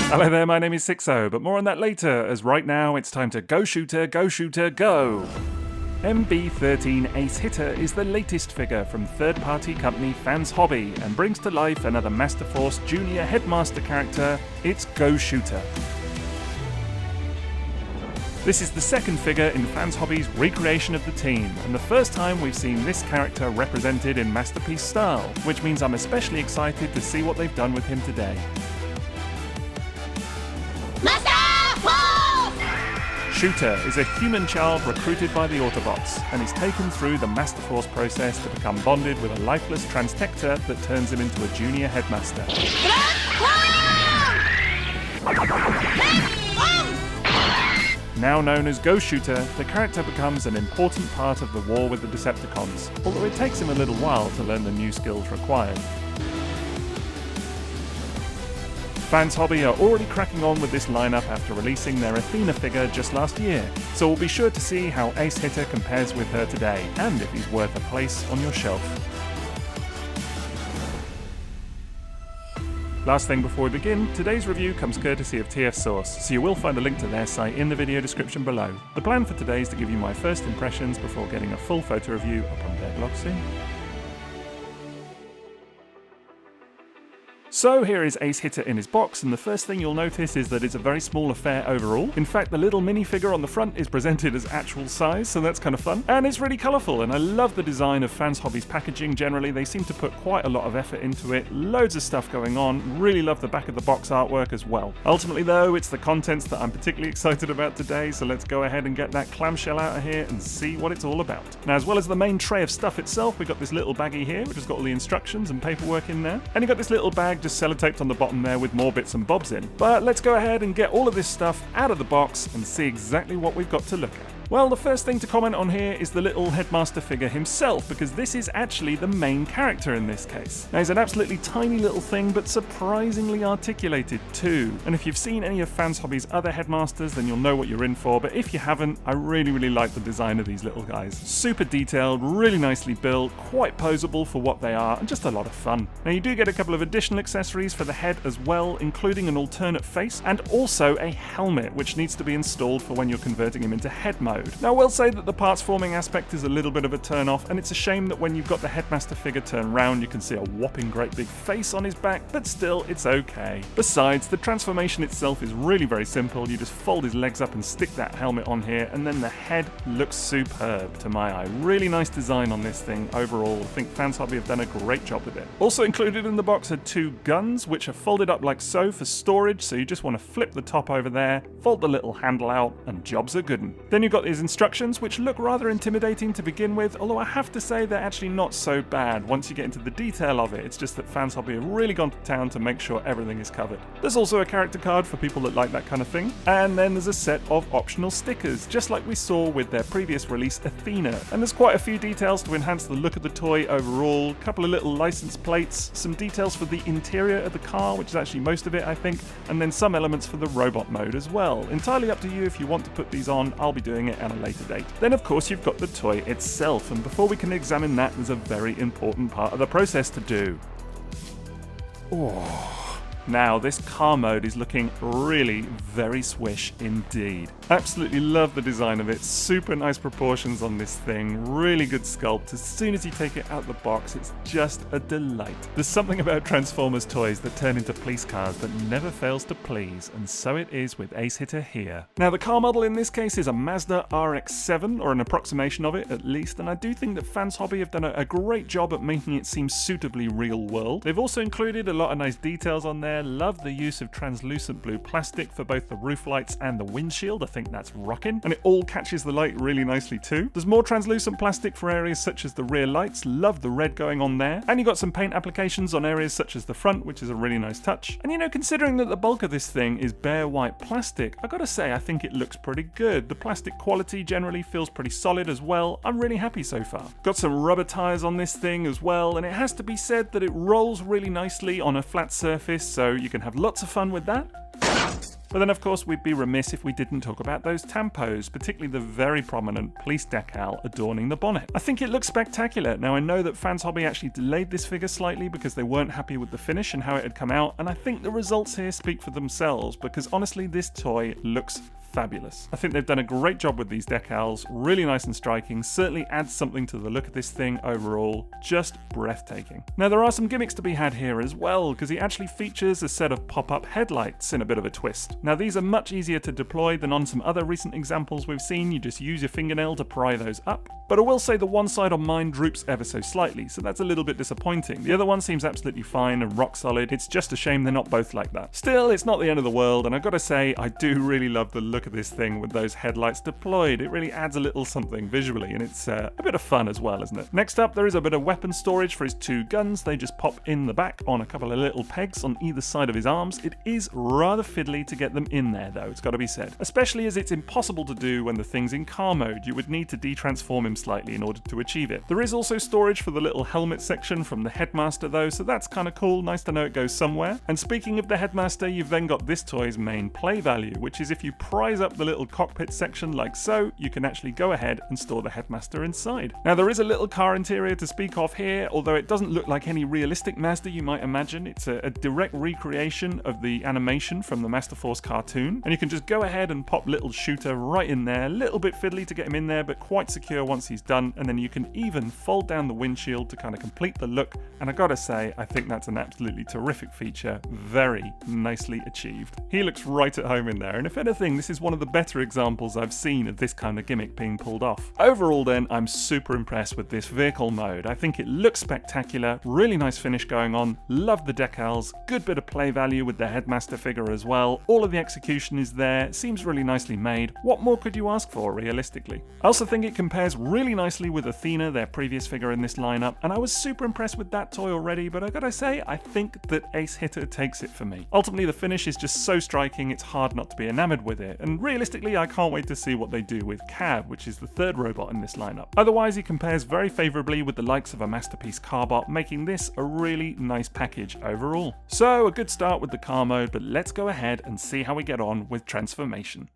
Hello there, my name is Sixo, but more on that later, as right now it's time to go shooter, go shooter, go! MB-13 Ace Hitter is the latest figure from third-party company fanshobby and brings to life another Masterforce Junior Headmaster character, its GoShooter. This is the second figure in fanshobby's recreation of the team, and the first time we've seen this character represented in Masterpiece style, which means I'm especially excited to see what they've done with him today. Shooter is a human child recruited by the Autobots and is taken through the Masterforce process to become bonded with a lifeless transtector that turns him into a junior headmaster. Now known as GoShooter, the character becomes an important part of the war with the Decepticons, although it takes him a little while to learn the new skills required. fanshobby are already cracking on with this lineup after releasing their Athena figure just last year, so we'll be sure to see how Ace Hitter compares with her today, and if he's worth a place on your shelf. Last thing before we begin, today's review comes courtesy of TF Source, so you will find a link to their site in the video description below. The plan for today is to give you my first impressions before getting a full photo review up on their blog soon. So here is Ace Hitter in his box, and the first thing you'll notice is that it's a very small affair overall. In fact, the little minifigure on the front is presented as actual size, so that's kind of fun. And it's really colourful, and I love the design of fanshobby's packaging generally. They seem to put quite a lot of effort into it, loads of stuff going on, really love the back of the box artwork as well. Ultimately though, it's the contents that I'm particularly excited about today, so let's go ahead and get that clamshell out of here and see what it's all about. Now, as well as the main tray of stuff itself, we've got this little baggie here, which has got all the instructions and paperwork in there. And you've got this little bag just sellotaped on the bottom there with more bits and bobs in. But let's go ahead and get all of this stuff out of the box and see exactly what we've got to look at. Well, the first thing to comment on here is the little headmaster figure himself, because this is actually the main character in this case. Now, he's an absolutely tiny little thing, but surprisingly articulated too. And if you've seen any of fanshobby's other headmasters, then you'll know what you're in for, but if you haven't, I really like the design of these little guys. Super detailed, really nicely built, quite posable for what they are, and just a lot of fun. Now, you do get a couple of additional accessories for the head as well, including an alternate face, and also a helmet, which needs to be installed for when you're converting him into head mode. Now, I will say that the parts forming aspect is a little bit of a turn off, and it's a shame that when you've got the headmaster figure turned round, you can see a whopping great big face on his back, but still, it's okay. Besides, the transformation itself is really very simple. You just fold his legs up and stick that helmet on here, and then the head looks superb to my eye. Really nice design on this thing overall. I think fanshobby have done a great job with it. Also included in the box are two guns, which are folded up like so for storage, so you just want to flip the top over there, fold the little handle out, and jobs are good. Then you've got these instructions, which look rather intimidating to begin with, although I have to say they're actually not so bad once you get into the detail of it. It's just that fanshobby have really gone to town to make sure everything is covered. There's also a character card for people that like that kind of thing, and then there's a set of optional stickers, just like we saw with their previous release Athena. And there's quite a few details to enhance the look of the toy overall, a couple of little license plates, some details for the interior of the car, which is actually most of it I think, and then some elements for the robot mode as well. Entirely up to you if you want to put these on. I'll be doing it at a later date. Then of course you've got the toy itself, and before we can examine that, there's a very important part of the process to do. Now, this car mode is looking really very swish indeed. Absolutely love the design of it, super nice proportions on this thing, really good sculpt. As soon as you take it out the box, it's just a delight. There's something about Transformers toys that turn into police cars that never fails to please, and so it is with Ace Hitter here. Now, the car model in this case is a Mazda RX-7, or an approximation of it at least, and I do think that fanshobby have done a great job at making it seem suitably real world. They've also included a lot of nice details on there. Love the use of translucent blue plastic for both the roof lights and the windshield. I think that's rocking, and it all catches the light really nicely too. There's more translucent plastic for areas such as the rear lights. Love the red going on there, and you got some paint applications on areas such as the front, which is a really nice touch. And you know, considering that the bulk of this thing is bare white plastic, I gotta say I think it looks pretty good. The plastic quality generally feels pretty solid as well. I'm really happy so far. Got some rubber tires on this thing as well, and it has to be said that it rolls really nicely on a flat surface, so you can have lots of fun with that. But then of course we'd be remiss if we didn't talk about those tampos, particularly the very prominent police decal adorning the bonnet. I think it looks spectacular. Now I know that Fans Hobby actually delayed this figure slightly because they weren't happy with the finish and how it had come out, and I think the results here speak for themselves because honestly this toy looks fabulous. I think they've done a great job with these decals, really nice and striking, certainly adds something to the look of this thing overall, just breathtaking. Now there are some gimmicks to be had here as well, because he actually features a set of pop-up headlights in a bit of a twist. Now these are much easier to deploy than on some other recent examples we've seen, you just use your fingernail to pry those up. But I will say the one side on mine droops ever so slightly, so that's a little bit disappointing. The other one seems absolutely fine and rock solid, it's just a shame they're not both like that. Still, it's not the end of the world, and I've got to say, I do really love the look of this thing with those headlights deployed. It really adds a little something visually, and it's a bit of fun as well, isn't it? Next up, there is a bit of weapon storage for his two guns. They just pop in the back on a couple of little pegs on either side of his arms. It is rather fiddly to get them in there though, it's got to be said. Especially as it's impossible to do when the thing's in car mode. You would need to de-transform him slightly in order to achieve it. There is also storage for the little helmet section from the headmaster though, so that's kind of cool. Nice to know it goes somewhere. And speaking of the headmaster, you've then got this toy's main play value, which is if you prise up the little cockpit section like so, you can actually go ahead and store the headmaster inside. Now there is a little car interior to speak of here, although it doesn't look like any realistic Mazda you might imagine. It's a direct recreation of the animation from the Masterforce cartoon, and you can just go ahead and pop little shooter right in there. A little bit fiddly to get him in there, but quite secure once he's done, and then you can even fold down the windshield to kind of complete the look, and I gotta say, I think that's an absolutely terrific feature. Very nicely achieved. He looks right at home in there, and if anything, this is one of the better examples I've seen of this kind of gimmick being pulled off. Overall then, I'm super impressed with this vehicle mode. I think it looks spectacular, really nice finish going on, love the decals, good bit of play value with the headmaster figure as well, all of the execution is there, seems really nicely made. What more could you ask for realistically? I also think it compares really nicely with Athena, their previous figure in this lineup, and I was super impressed with that toy already, but I gotta say, I think that Ace Hitter takes it for me. Ultimately the finish is just so striking, it's hard not to be enamored with it, and realistically I can't wait to see what they do with Cab, which is the third robot in this lineup. Otherwise he compares very favourably with the likes of a Masterpiece Carbot, making this a really nice package overall. So a good start with the car mode, but let's go ahead and see how we get on with transformation.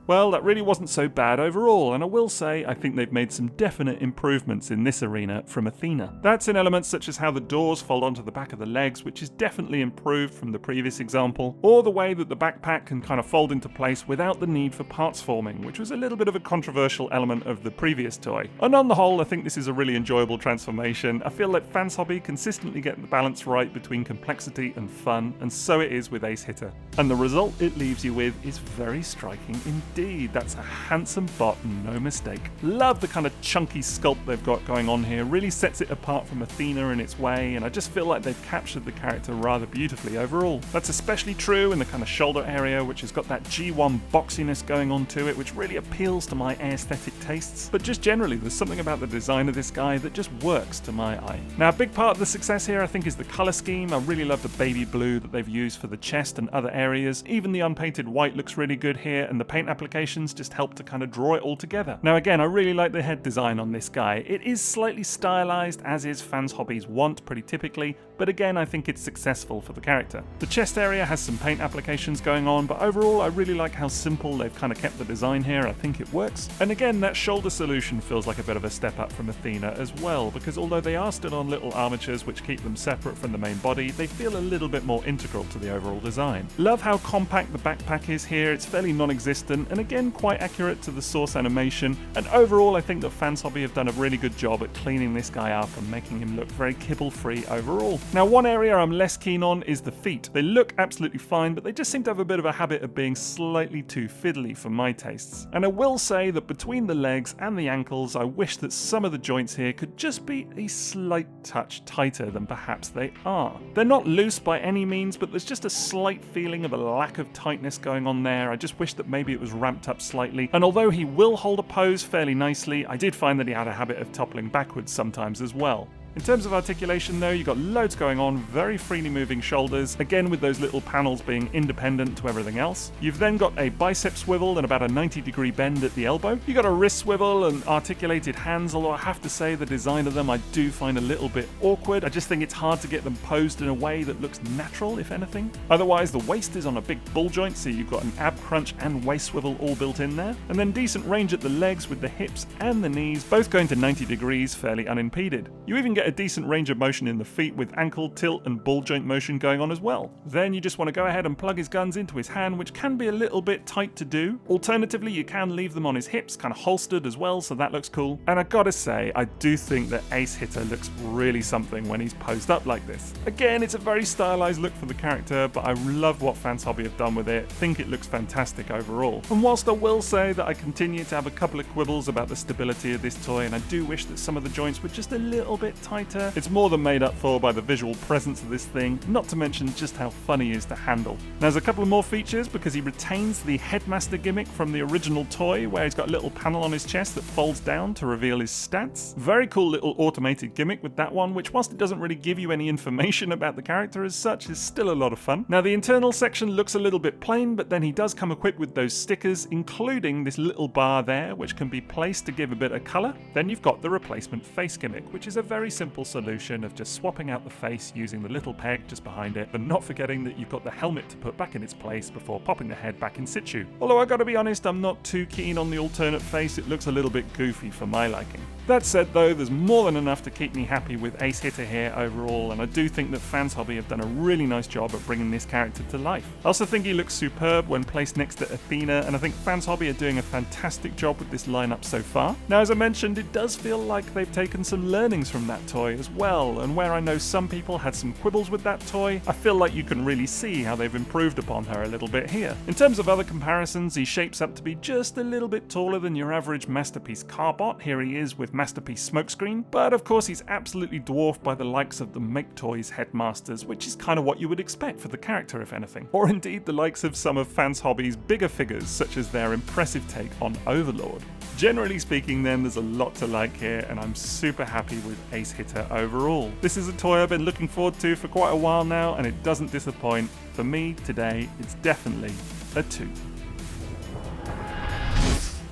Well, that really wasn't so bad overall, and I will say I think they've made some definite improvements in this arena from Athena. That's in elements such as how the doors fold onto the back of the legs, which is definitely improved from the previous example, or the way that the backpack can kind of fold into place without the need for parts forming, which was a little bit of a controversial element of the previous toy. And on the whole, I think this is a really enjoyable transformation. I feel like Fans Hobby consistently get the balance right between complexity and fun, and so it is with Ace Hitter. And the result it leaves you with is very striking indeed. indeed, that's a handsome bot, no mistake. Love the kind of chunky sculpt they've got going on here, really sets it apart from Athena in its way, and I just feel like they've captured the character rather beautifully overall. That's especially true in the kind of shoulder area, which has got that G1 boxiness going on to it, which really appeals to my aesthetic tastes. But just generally, there's something about the design of this guy that just works to my eye. Now, a big part of the success here, I think, is the color scheme. I really love the baby blue that they've used for the chest and other areas. Even the unpainted white looks really good here, and the paint applications just help to kind of draw it all together. Now again, I really like the head design on this guy. It is slightly stylized, as is Fans Hobbies want pretty typically, but again, I think it's successful for the character. The chest area has some paint applications going on, but overall I really like how simple they've kind of kept the design here. I think it works. And again, that shoulder solution feels like a bit of a step up from Athena as well, because although they are still on little armatures which keep them separate from the main body, they feel a little bit more integral to the overall design. Love how compact the backpack is here. It's fairly non-existent and again quite accurate to the source animation, and overall I think that Fans Hobby have done a really good job at cleaning this guy up and making him look very kibble-free overall. Now, one area I'm less keen on is the feet. They look absolutely fine, but they just seem to have a bit of a habit of being slightly too fiddly for my tastes. And I will say that between the legs and the ankles, I wish that some of the joints here could just be a slight touch tighter than perhaps they are. They're not loose by any means, but there's just a slight feeling of a lack of tightness going on there. I just wish that maybe it was ramped up slightly. And although he will hold a pose fairly nicely, I did find that he had a habit of toppling backwards sometimes as well. In terms of articulation though, you've got loads going on, very freely moving shoulders, again with those little panels being independent to everything else. You've then got a bicep swivel and about a 90-degree bend at the elbow. You've got a wrist swivel and articulated hands, although I have to say the design of them I do find a little bit awkward. I just think it's hard to get them posed in a way that looks natural, if anything. Otherwise, the waist is on a big ball joint, so you've got an ab crunch and waist swivel all built in there. And then decent range at the legs with the hips and the knees, both going to 90 degrees fairly unimpeded. You even get a decent range of motion in the feet with ankle, tilt and ball joint motion going on as well. Then you just want to go ahead and plug his guns into his hand, which can be a little bit tight to do. Alternatively, you can leave them on his hips, kind of holstered as well, so that looks cool. And I gotta say, I do think that Ace Hitter looks really something when he's posed up like this. Again, it's a very stylized look for the character, but I love what Fans Hobby have done with it. I think it looks fantastic overall. And whilst I will say that I continue to have a couple of quibbles about the stability of this toy, and I do wish that some of the joints were just a little bit tighter, it's more than made up for by the visual presence of this thing, not to mention just how fun he is to handle. Now, there's a couple of more features because he retains the Headmaster gimmick from the original toy, where he's got a little panel on his chest that folds down to reveal his stats. Very cool little automated gimmick with that one, which whilst it doesn't really give you any information about the character as such, is still a lot of fun. Now, the internal section looks a little bit plain, but then he does come equipped with those stickers, including this little bar there, which can be placed to give a bit of colour. Then you've got the replacement face gimmick, which is a very simple solution of just swapping out the face using the little peg just behind it, but not forgetting that you've got the helmet to put back in its place before popping the head back in situ. Although I gotta be honest, I'm not too keen on the alternate face. It looks a little bit goofy for my liking. That said though, there's more than enough to keep me happy with Ace Hitter here overall, and I do think that Fans Hobby have done a really nice job at bringing this character to life. I also think he looks superb when placed next to Athena, and I think Fans Hobby are doing a fantastic job with this lineup so far. Now, as I mentioned, it does feel like they've taken some learnings from that toy as well, and where I know some people had some quibbles with that toy, I feel like you can really see how they've improved upon her a little bit here. In terms of other comparisons, he shapes up to be just a little bit taller than your average Masterpiece Carbot. Here he is with Masterpiece Smokescreen, but of course he's absolutely dwarfed by the likes of the Make Toys Headmasters, which is kind of what you would expect for the character if anything. Or indeed the likes of some of Fans Hobby's bigger figures, such as their impressive take on Overlord. Generally speaking then, there's a lot to like here, and I'm super happy with Ace Hitter overall. This is a toy I've been looking forward to for quite a while now, and it doesn't disappoint. For me, today, it's definitely a 2.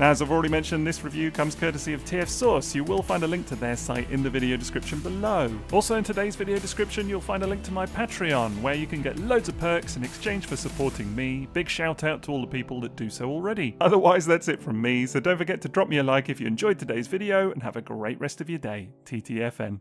Now, as I've already mentioned, this review comes courtesy of TF Source. You will find a link to their site in the video description below. Also in today's video description, you'll find a link to my Patreon, where you can get loads of perks in exchange for supporting me. Big shout out to all the people that do so already. Otherwise, that's it from me, so don't forget to drop me a like if you enjoyed today's video, and have a great rest of your day. TTFN.